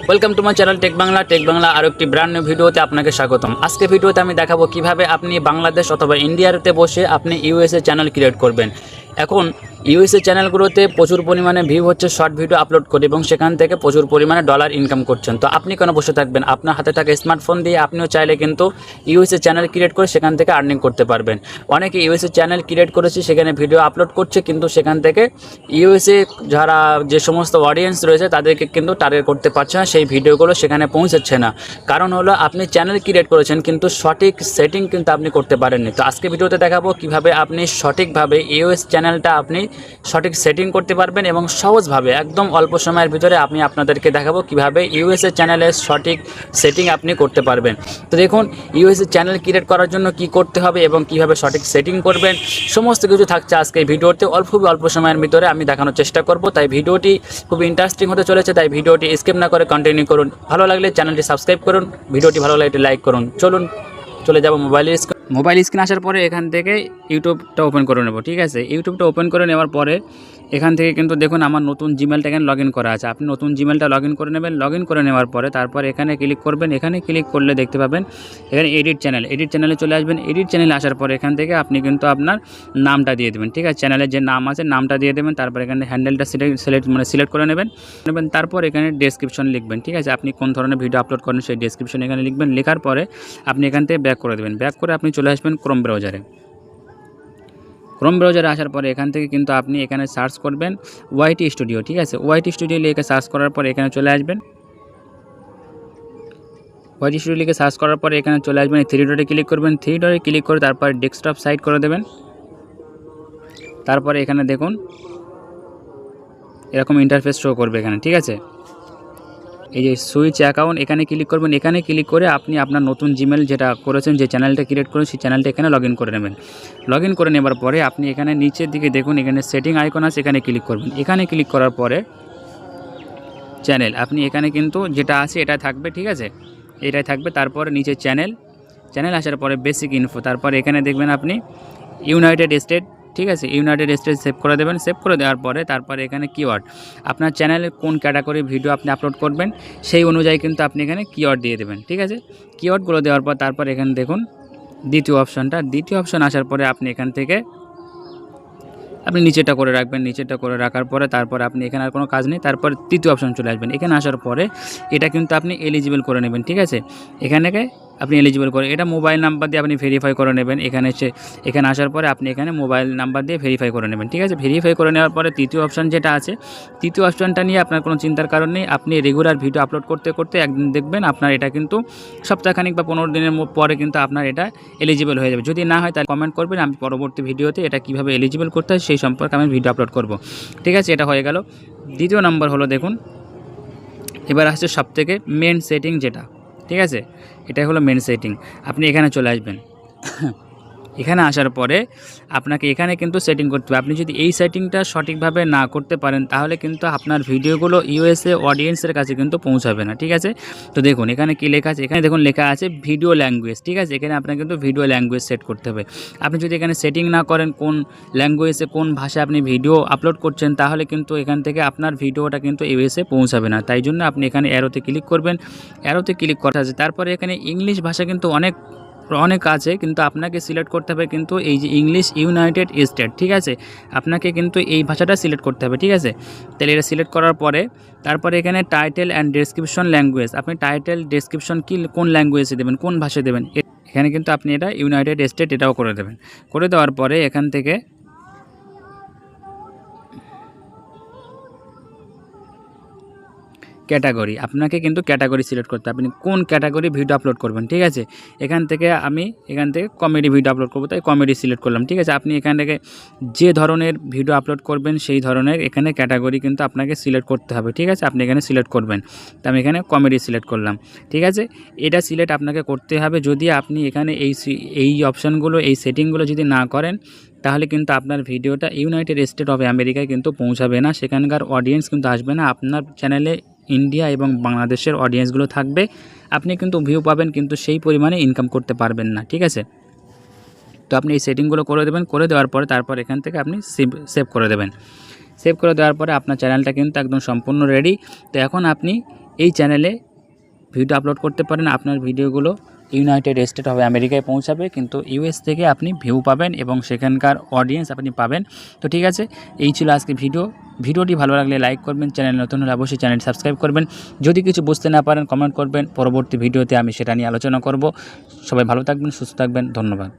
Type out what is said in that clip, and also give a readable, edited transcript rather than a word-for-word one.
Welcome to my channel tech Bangla আর একটি brand new ভিডিওতে আপনাকে স্বাগতম। আজকে ভিডিওতে আমি দেখাবো কিভাবে আপনি বাংলাদেশ অথবা ইন্ডিয়াতে বসে আপনি ইউএসএ চ্যানেল ক্রিয়েট করবেন। এখন ইউএসএ চ্যানেলগুলোতে প্রচুর পরিমাণে ভিউ হচ্ছে, শর্ট ভিডিও আপলোড করে এবং সেখান থেকে প্রচুর পরিমাণে ডলার ইনকাম করছেন। তো আপনি কেন বসে থাকবেন? আপনার হাতে থাকা স্মার্টফোন দিয়ে আপনিও চাইলে কিন্তু ইউএসএ চ্যানেল ক্রিয়েট করে সেখান থেকে আর্নিং করতে পারবেন। অনেকে ইউএসএ চ্যানেল ক্রিয়েট করেছে, সেখানে ভিডিও আপলোড করছে, কিন্তু সেখান থেকে ইউএসএ যারা যে সমস্ত অডিয়েন্স রয়েছে তাদেরকে কিন্তু টার্গেট করতে পারছে না, সেই ভিডিওগুলো সেখানে পৌঁছাচ্ছে না। কারণ হলো আপনি চ্যানেল ক্রিয়েট করেছেন কিন্তু সঠিক সেটিং কিন্তু আপনি করতে পারেননি। তো আজকে ভিডিওতে দেখাবো কিভাবে আপনি সঠিকভাবে ইউএস চ্যানেলটা আপনি সঠিক সেটিং করতে পারবেন এবং সহজভাবে একদম অল্প সময়ের ভিতরে আমি আপনাদেরকে দেখাবো কিভাবে ইউএসএ চ্যানেলের সঠিক সেটিং আপনি করতে পারবেন। তো দেখুন, ইউএসএ চ্যানেল ক্রিয়েট করার জন্য কি করতে হবে এবং কিভাবে সঠিক সেটিং করবেন সমস্ত কিছু থাকছে আজকে এই ভিডিওতে। অল্প সময়ের ভিতরে আমি দেখানোর চেষ্টা করব, তাই ভিডিওটি খুব ইন্টারেস্টিং হতে চলেছে। তাই ভিডিওটি স্কিপ না করে কন্টিনিউ করুন। ভালো লাগলে চ্যানেলটি সাবস্ক্রাইব করুন, ভিডিওটি ভালো লাগলে লাইক করুন। চলে যাব মোবাইল স্ক্রিন আসার পরে এখান থেকে ইউটিউবটা ওপেন করে নেব। ঠিক আছে, ইউটিউবটা ওপেন করে নেওয়ার পরে এখান থেকে কিন্তু দেখুন আমার নতুন জিমেলটা এখানে লগ ইন করা আছে। আপনি নতুন জিমেলটা লগ ইন করে নেবেন। লগ ইন করে নেওয়ার পরে তারপর এখানে ক্লিক করবেন। এখানে ক্লিক করলে দেখতে পাবেন এখানে এডিট চ্যানেলে চলে আসবেন। এডিট চ্যানেলে আসার পরে এখান থেকে আপনি কিন্তু আপনার নামটা দিয়ে দেবেন। ঠিক আছে, চ্যানেলের যে নাম আছে নামটা দিয়ে দেবেন। তারপর এখানে হ্যান্ডেলটা সিলেক্ট করে নেবেন। তারপর এখানে ডেসক্রিপশন লিখবেন। ঠিক আছে, আপনি কোন ধরনের ভিডিও আপলোড করেন সেই ডেসক্রিপশন এখানে লিখবেন। লেখার পরে আপনি এখান থেকে ব্যাক করে দেবেন। ব্যাক করে আপনি চলে আসবেন ক্রোম ব্রাউজারে আসার পরে এখান থেকে কিন্তু আপনি এখানে সার্চ করবেন ওয়াইটি স্টুডিও। ঠিক আছে, ওয়াইটি স্টুডিও লিখে সার্চ করার পরে এখানে চলে আসবেন। ওয়াইটি স্টুডিও লিখে সার্চ করার পরে এখানে চলে আসবেন, থ্রি ডটে ক্লিক করবেন। থ্রি ডটে ক্লিক করে তারপর ডেস্কটপ সাইট করে দেবেন। তারপরে এখানে দেখুন এরকম ইন্টারফেস শো করবে এখানে। ঠিক আছে, এই যে সুইচ অ্যাকাউন্ট এখানে ক্লিক করবেন। এখানে ক্লিক করে আপনি আপনার নতুন জিমেল যেটা করেছেন, যে চ্যানেলটা ক্রিয়েট করেন সেই চ্যানেলটা এখানে লগ ইন করে নেবেন। লগ ইন করে নেবার পরে আপনি এখানে নিচের দিকে দেখুন এখানে সেটিং আইকন আছে, এখানে ক্লিক করবেন। এখানে ক্লিক করার পরে চ্যানেল আপনি এখানে কিন্তু যেটা আছে এটা থাকবে। ঠিক আছে, এটাই থাকবে। তারপরে নিচে চ্যানেল আসার পরে বেসিক ইনফো, তারপরে এখানে দেখবেন আপনি ইউনাইটেড স্টেট। ঠিক আছে, ইউনাইটেড স্টেট সেভ করে দেবেন। সেভ করে দেওয়ার পরে তারপরে এখানে কিওয়ার্ড, আপনার চ্যানেলে কোন ক্যাটাগরি ভিডিও আপনি আপলোড করবেন সেই অনুযায়ী কিন্তু আপনি এখানে কিওয়ার্ড দিয়ে দেবেন। ঠিক আছে, কিওয়ার্ডগুলো দেওয়ার পর তারপর এখানে দেখুন দ্বিতীয় অপশন আসার পরে আপনি এখান থেকে আপনি নিচেটা করে রাখবেন। নিচেটা করে রাখার পরে তারপর আপনি এখানে আর কোনো কাজ নেই। তারপর তৃতীয় অপশন চলে আসবেন। এখানে আসার পরে এটা কিন্তু আপনি এলিজিবল করে নেবেন। ঠিক আছে, এখানে আপনি এলিজিবল করে এটা মোবাইল নাম্বার দিয়ে আপনি ভেরিফাই করে নেবেন। এখানে আসার পরে আপনি এখানে মোবাইল নাম্বার দিয়ে ভেরিফাই করে নেবেন। ঠিক আছে, ভেরিফাই করে নেওয়ার পরে তৃতীয় অপশন যেটা আছে, তৃতীয় অপশনটা নিয়ে আপনার কোনো চিন্তার কারণ নেই। আপনি রেগুলার ভিডিও আপলোড করতে করতে একদিন দেখবেন আপনার এটা কিন্তু সপ্তাহখানিক বা 15 দিনের পরে কিন্তু আপনার এটা এলিজিবল হয়ে যাবে। যদি না হয় তাহলে কমেন্ট করবেন, আমি পরবর্তী ভিডিওতে এটা কীভাবে এলিজিবল করতে হয় সেই সম্পর্কে আমি ভিডিও আপলোড করব। ঠিক আছে, এটা হয়ে গেল। দ্বিতীয় নম্বর হলো দেখুন এবার আসছে সবথেকে মেন সেটিং যেটা। ঠিক আছে, এটাই হলো মেন সেটিং। আপনি এখানে চলে আসবেন। এখানে আসার পরে আপনাকে এখানে কিন্তু সেটিং করতে হবে। আপনি যদি এই সেটিংটা সঠিকভাবে না করতে পারেন তাহলে কিন্তু আপনার ভিডিওগুলো ইউএসএ অডিয়েন্সের কাছে কিন্তু পৌঁছাবে না। ঠিক আছে, তো দেখুন এখানে কি লেখা আছে, এখানে দেখুন লেখা আছে ভিডিও ল্যাঙ্গুয়েজ। ঠিক আছে, এখানে আপনাকে কিন্তু ভিডিও ল্যাঙ্গুয়েজ সেট করতে হবে। আপনি যদি এখানে সেটিং না করেন কোন ল্যাঙ্গুয়েজে কোন ভাষায় আপনি ভিডিও আপলোড করছেন তাহলে কিন্তু এখান থেকে আপনার ভিডিওটা কিন্তু ইউএসএ পৌঁছাবে না। তাই জন্য আপনি এখানে অ্যারোতে ক্লিক করবেন। অ্যারোতে ক্লিক করা আছে, তারপরে এখানে ইংলিশ ভাষা কিন্তু অনেক আছে, কিন্তু আপনাকে সিলেক্ট করতে হবে কিন্তু এই যে ইংলিশ ইউনাইটেড স্টেট। ঠিক আছে, আপনাকে কিন্তু এই ভাষাটা সিলেক্ট করতে হবে। ঠিক আছে, তাহলে এটা সিলেক্ট করার পরে তারপরে এখানে টাইটেল অ্যান্ড ডেসক্রিপশন ল্যাঙ্গুয়েজ, আপনি টাইটেল ডেসক্রিপশন কি কোন ল্যাঙ্গুয়েজে দেবেন, কোন ভাষায় দেবেন, এখানে কিন্তু আপনি এটা ইউনাইটেড স্টেট এটাও করে দেবেন। করে দেওয়ার পরে এখান থেকে ক্যাটাগরি, আপনাকে কিন্তু ক্যাটাগরি সিলেক্ট করতে হবে, আপনি কোন ক্যাটাগরি ভিডিও আপলোড করবেন। ঠিক আছে, এখান থেকে কমেডি ভিডিও আপলোড করবো, তাই কমেডি সিলেক্ট করলাম। ঠিক আছে, আপনি এখান থেকে যে ধরনের ভিডিও আপলোড করবেন সেই ধরনের এখানে ক্যাটাগরি কিন্তু আপনাকে সিলেক্ট করতে হবে। ঠিক আছে, আপনি এখানে সিলেক্ট করবেন। তো আমি এখানে কমেডি সিলেক্ট করলাম। ঠিক আছে, এটা সিলেক্ট আপনাকে করতে হবে। যদি আপনি এখানে এই অপশানগুলো এই সেটিংগুলো যদি না করেন তাহলে কিন্তু আপনার ভিডিওটা ইউনাইটেড স্টেট অফ আমেরিকায় কিন্তু পৌঁছাবে না, সেখানকার অডিয়েন্স কিন্তু আসবে না। আপনার চ্যানেলে ইন্ডিয়া এবং বাংলাদেশের অডিয়েন্সগুলো থাকবে, আপনি কিন্তু ভিউ পাবেন কিন্তু সেই পরিমাণে ইনকাম করতে পারবেন না। ঠিক আছে, তো আপনি এই সেটিংগুলো করে দেবেন। করে দেওয়ার পরে তারপর এখান থেকে আপনি সেভ করে দেবেন। সেভ করে দেওয়ার পরে আপনার চ্যানেলটা কিন্তু একদম সম্পূর্ণ রেডি। তো এখন আপনি এই চ্যানেলে ভিডিও আপলোড করতে পারেন। আপনার ভিডিওগুলো ইউনাইটেড স্টেট অফ আমেরিকায় পৌঁছাবে, কিন্তু ইউএস থেকে আপনি ভিউ পাবেন এবং সেখানকার অডিয়েন্স আপনি পাবেন। তো ঠিক আছে, এই ছিল আজকে ভিডিওটি ভালো লাগলে লাইক করবেন, চ্যানেল নতুন হলে অবশ্যই চ্যানেল সাবস্ক্রাইব করবেন। যদি কিছু বুঝতে না পারেন কমেন্ট করবেন, পরবর্তী ভিডিওতে আমি সেটা নিয়ে আলোচনা করব। সবাই ভালো থাকবেন, সুস্থ থাকবেন, ধন্যবাদ।